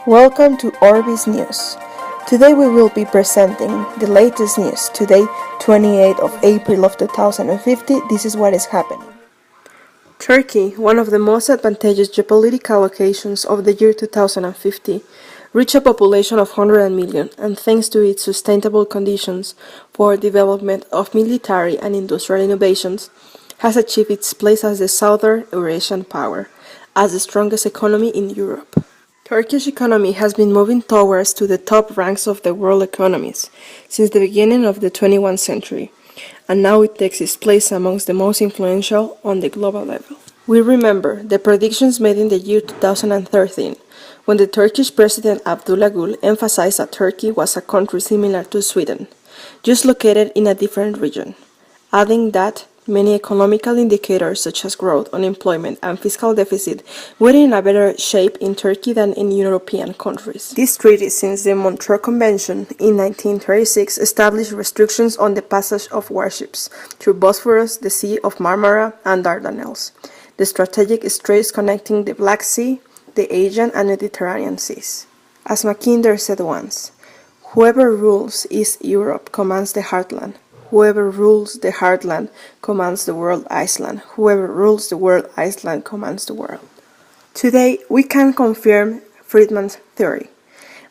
Welcome to Orbis News. Today we will be presenting the latest news. Today, 28th of April of 2050, this is what is happening. Turkey, one of the most advantageous geopolitical locations of the year 2050, reached a population of 100 million, and thanks to its sustainable conditions for development of military and industrial innovations, has achieved its place as the Southern Eurasian power, as the strongest economy in Europe. Turkish economy has been moving towards to the top ranks of the world economies since the beginning of the 21st century, and now it takes its place amongst the most influential on the global level. We remember the predictions made in the year 2013, when the Turkish President Abdullah Gül emphasized that Turkey was a country similar to Sweden, just located in a different region, adding that many economical indicators such as growth, unemployment, and fiscal deficit were in a better shape in Turkey than in European countries. This treaty, since the Montreux Convention in 1936, established restrictions on the passage of warships through Bosphorus, the Sea of Marmara, and Dardanelles, the strategic straits connecting the Black Sea, the Aegean, and Mediterranean seas. As Mackinder said once, "Whoever rules East Europe commands the heartland. Whoever rules the heartland commands the world Iceland. Whoever rules the world Iceland commands the world." Today, we can confirm Friedman's theory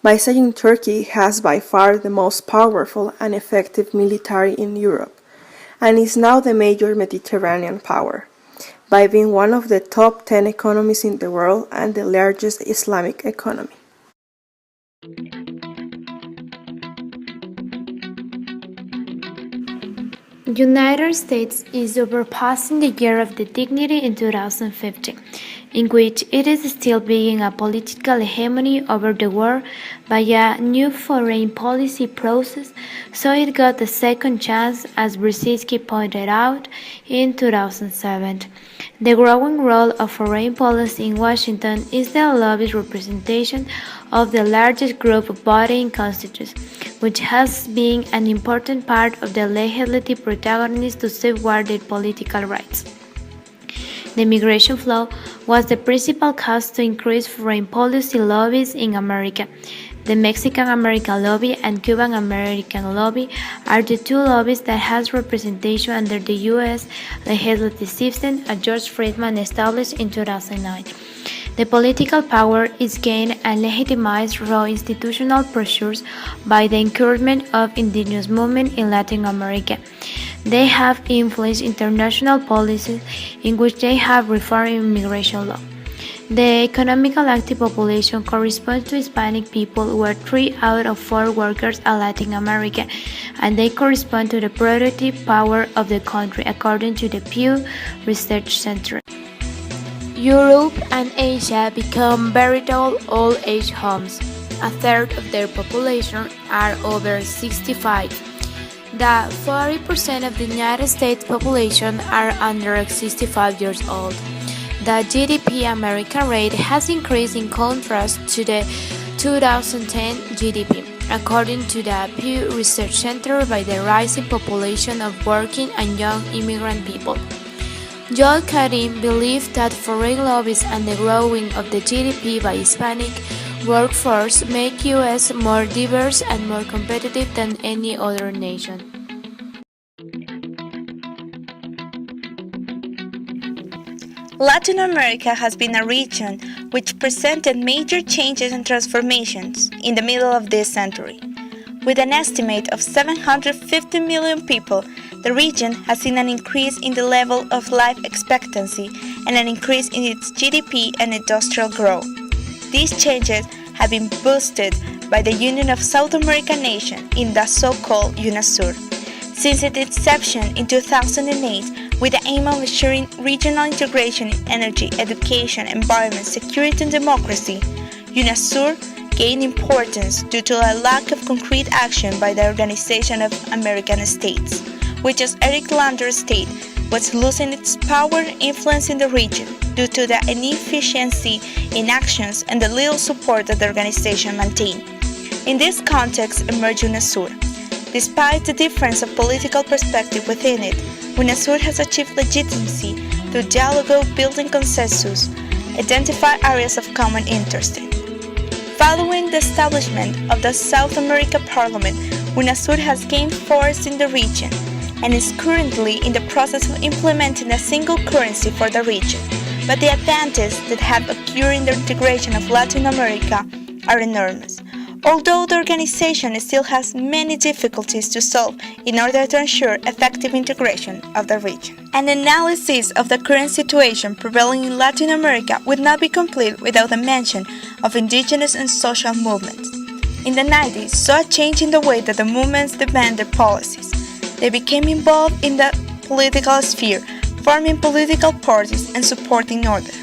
by saying Turkey has by far the most powerful and effective military in Europe, and is now the major Mediterranean power, by being one of the top 10 economies in the world and the largest Islamic economy. United States is overpassing the year of the dignity in 2050, in which it is still being a political hegemony over the world by a new foreign policy process, so it got a second chance, as Brzezinski pointed out in 2007. The growing role of foreign policy in Washington is the lobbyist representation of the largest group of voting constituents, which has been an important part of the legislative protagonists to safeguard their political rights. The migration flow was the principal cause to increase foreign policy lobbies in America. The Mexican-American lobby and Cuban-American lobby are the two lobbies that has representation under the U.S. legislative system, as George Friedman established in 2009. The political power is gained and legitimized through institutional pressures by the encouragement of indigenous movements in Latin America. They have influenced international policies in which they have reformed immigration law. The economically active population corresponds to Hispanic people, who are 3 out of 4 workers in Latin America, and they correspond to the productive power of the country, according to the Pew Research Center. Europe and Asia become veritable old-age homes. A third of their population are over 65. The 40% of the United States population are under 65 years old. The GDP American rate has increased in contrast to the 2010 GDP, according to the Pew Research Center, by the rising population of working and young immigrant people. Joel Karim believes that foreign lobbies and the growing of the GDP by Hispanic workforce make U.S. more diverse and more competitive than any other nation. Latin America has been a region which presented major changes and transformations in the middle of this century. With an estimate of 750 million people, the region has seen an increase in the level of life expectancy and an increase in its GDP and industrial growth. These changes have been boosted by the Union of South American Nations in the so-called UNASUR. Since its inception in 2008, with the aim of ensuring regional integration in energy, education, environment, security, and democracy, UNASUR gained importance due to a lack of concrete action by the Organization of American States, which, as Eric Lander stated, was losing its power and influence in the region due to the inefficiency in actions and the little support that the organization maintained. In this context emerged UNASUR. Despite the difference of political perspective within it, UNASUR has achieved legitimacy through dialogue, building consensus, identify areas of common interest. Following the establishment of the South America Parliament, UNASUR has gained force in the region and is currently in the process of implementing a single currency for the region. But the advantages that have occurred in the integration of Latin America are enormous, although the organization still has many difficulties to solve in order to ensure effective integration of the region. An analysis of the current situation prevailing in Latin America would not be complete without a mention of indigenous and social movements. In the 90s, saw a change in the way that the movements demand their policies. They became involved in the political sphere, forming political parties and supporting others.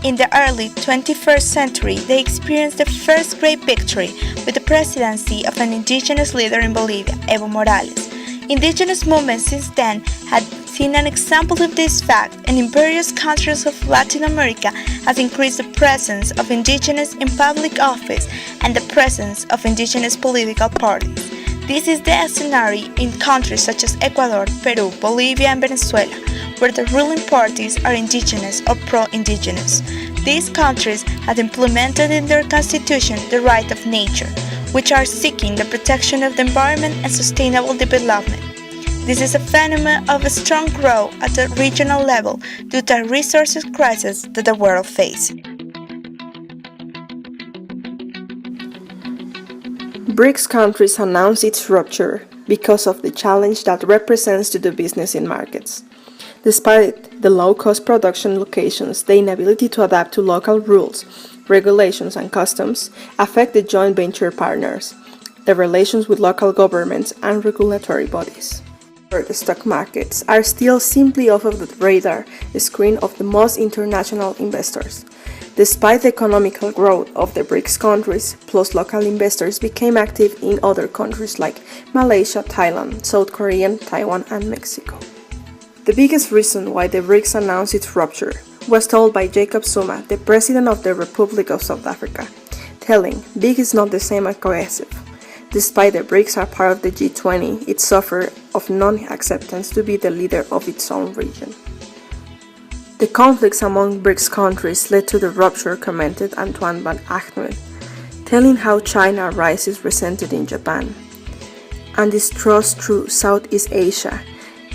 In the early 21st century, they experienced the first great victory with the presidency of an indigenous leader in Bolivia, Evo Morales. Indigenous movements since then had seen an example of this fact, and in various countries of Latin America have increased the presence of indigenous in public office and the presence of indigenous political parties. This is the scenario in countries such as Ecuador, Peru, Bolivia, and Venezuela, where the ruling parties are indigenous or pro-indigenous. These countries have implemented in their constitution the right of nature, which are seeking the protection of the environment and sustainable development. This is a phenomenon of a strong growth at the regional level due to a resources crisis that the world faces. BRICS countries announced its rupture because of the challenge that represents to do business in markets. Despite the low-cost production locations, the inability to adapt to local rules, regulations, and customs affect the joint venture partners, the relations with local governments and regulatory bodies. The stock markets are still simply off of the radar screen of the most international investors. Despite the economical growth of the BRICS countries, plus local investors became active in other countries like Malaysia, Thailand, South Korea, Taiwan, and Mexico. The biggest reason why the BRICS announced its rupture was told by Jacob Zuma, the President of the Republic of South Africa, telling, "Big is not the same as cohesive." Despite the BRICS are part of the G20, it suffered of non-acceptance to be the leader of its own region. The conflicts among BRICS countries led to the rupture, commented Antoine Van Ahmed, telling how China rises resented in Japan, and distrust through Southeast Asia.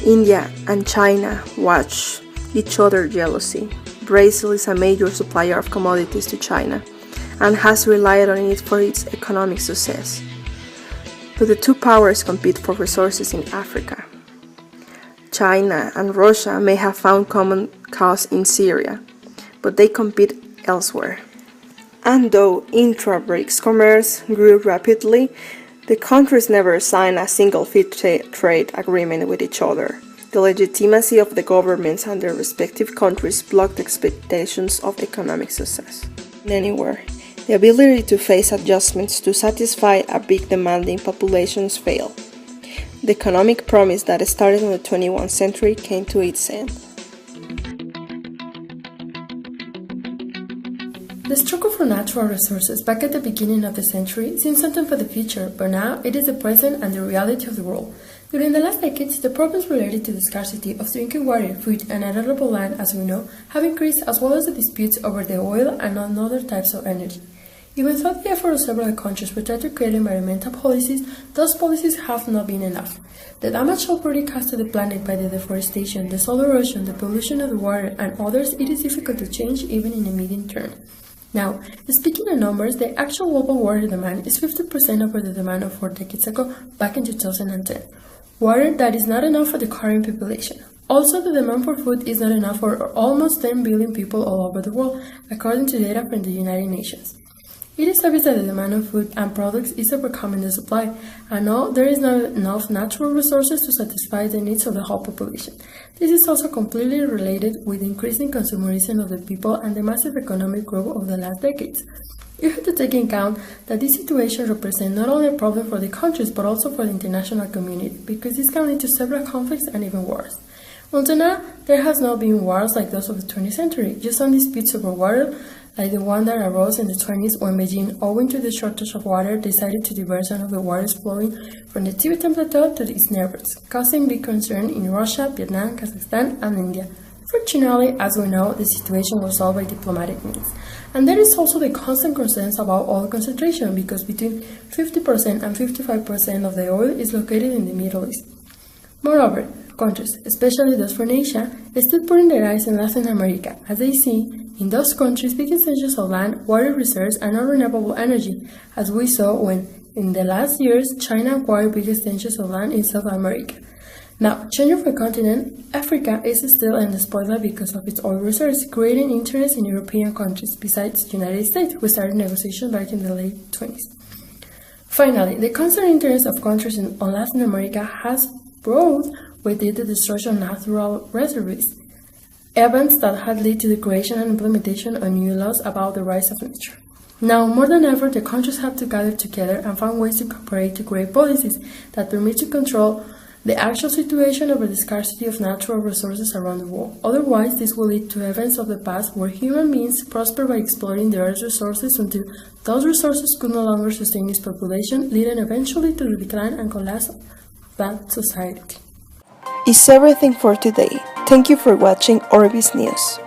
India and China watch each other jealousy. Brazil is a major supplier of commodities to China and has relied on it for its economic success. But the two powers compete for resources in Africa. China and Russia may have found common cause in Syria, but they compete elsewhere. And though intra-BRICS commerce grew rapidly, the countries never signed a single free trade agreement with each other. The legitimacy of the governments and their respective countries blocked expectations of economic success. Anywhere, the ability to face adjustments to satisfy a big demanding populations failed. The economic promise that started in the 21st century came to its end. The struggle for natural resources back at the beginning of the century seemed something for the future, but now it is the present and the reality of the world. During the last decades, the problems related to the scarcity of drinking water, food, and arable land, as we know, have increased, as well as the disputes over the oil and other types of energy. Even though the effort of several countries were trying to create environmental policies, those policies have not been enough. The damage already caused to the planet by the deforestation, the soil erosion, the pollution of the water, and others, it is difficult to change even in the medium term. Now, speaking in numbers, the actual global water demand is 50% over the demand of 4 decades ago, back in 2010. Water that is not enough for the current population. Also, the demand for food is not enough for almost 10 billion people all over the world, according to data from the United Nations. It is obvious that the demand of food and products is overcoming the supply, and now there is not enough natural resources to satisfy the needs of the whole population. This is also completely related with increasing consumerism of the people and the massive economic growth of the last decades. You have to take into account that this situation represents not only a problem for the countries but also for the international community, because this can lead to several conflicts and even wars. Until now, there has not been wars like those of the 20th century, just some disputes over water, like the one that arose in the 20s when Beijing, owing to the shortage of water, decided to divert some of the waters flowing from the Tibetan Plateau to its neighbors, causing big concern in Russia, Vietnam, Kazakhstan, and India. Fortunately, as we know, the situation was solved by diplomatic means. And there is also the constant concerns about oil concentration because between 50% and 55% of the oil is located in the Middle East. Moreover, countries, especially those from Asia, still putting their eyes in Latin America as they see in those countries big extensions of land, water reserves, and non-renewable energy, as we saw when, in the last years, China acquired big extensions of land in South America. Now, changing for continent, Africa is still in the spotlight because of its oil reserves, creating interest in European countries, besides the United States, who started negotiations back in the late 20s. Finally, the constant interest of countries on Latin America has brought with it the destruction of natural reservoirs, events that had led to the creation and implementation of new laws about the rights of nature. Now, more than ever, the countries have to gather together and find ways to cooperate to create policies that permit to control the actual situation over the scarcity of natural resources around the world. Otherwise, this will lead to events of the past where human beings prosper by exploiting the Earth's resources until those resources could no longer sustain its population, leading eventually to the decline and collapse of that society. Is everything for today. Thank you for watching Orbis News.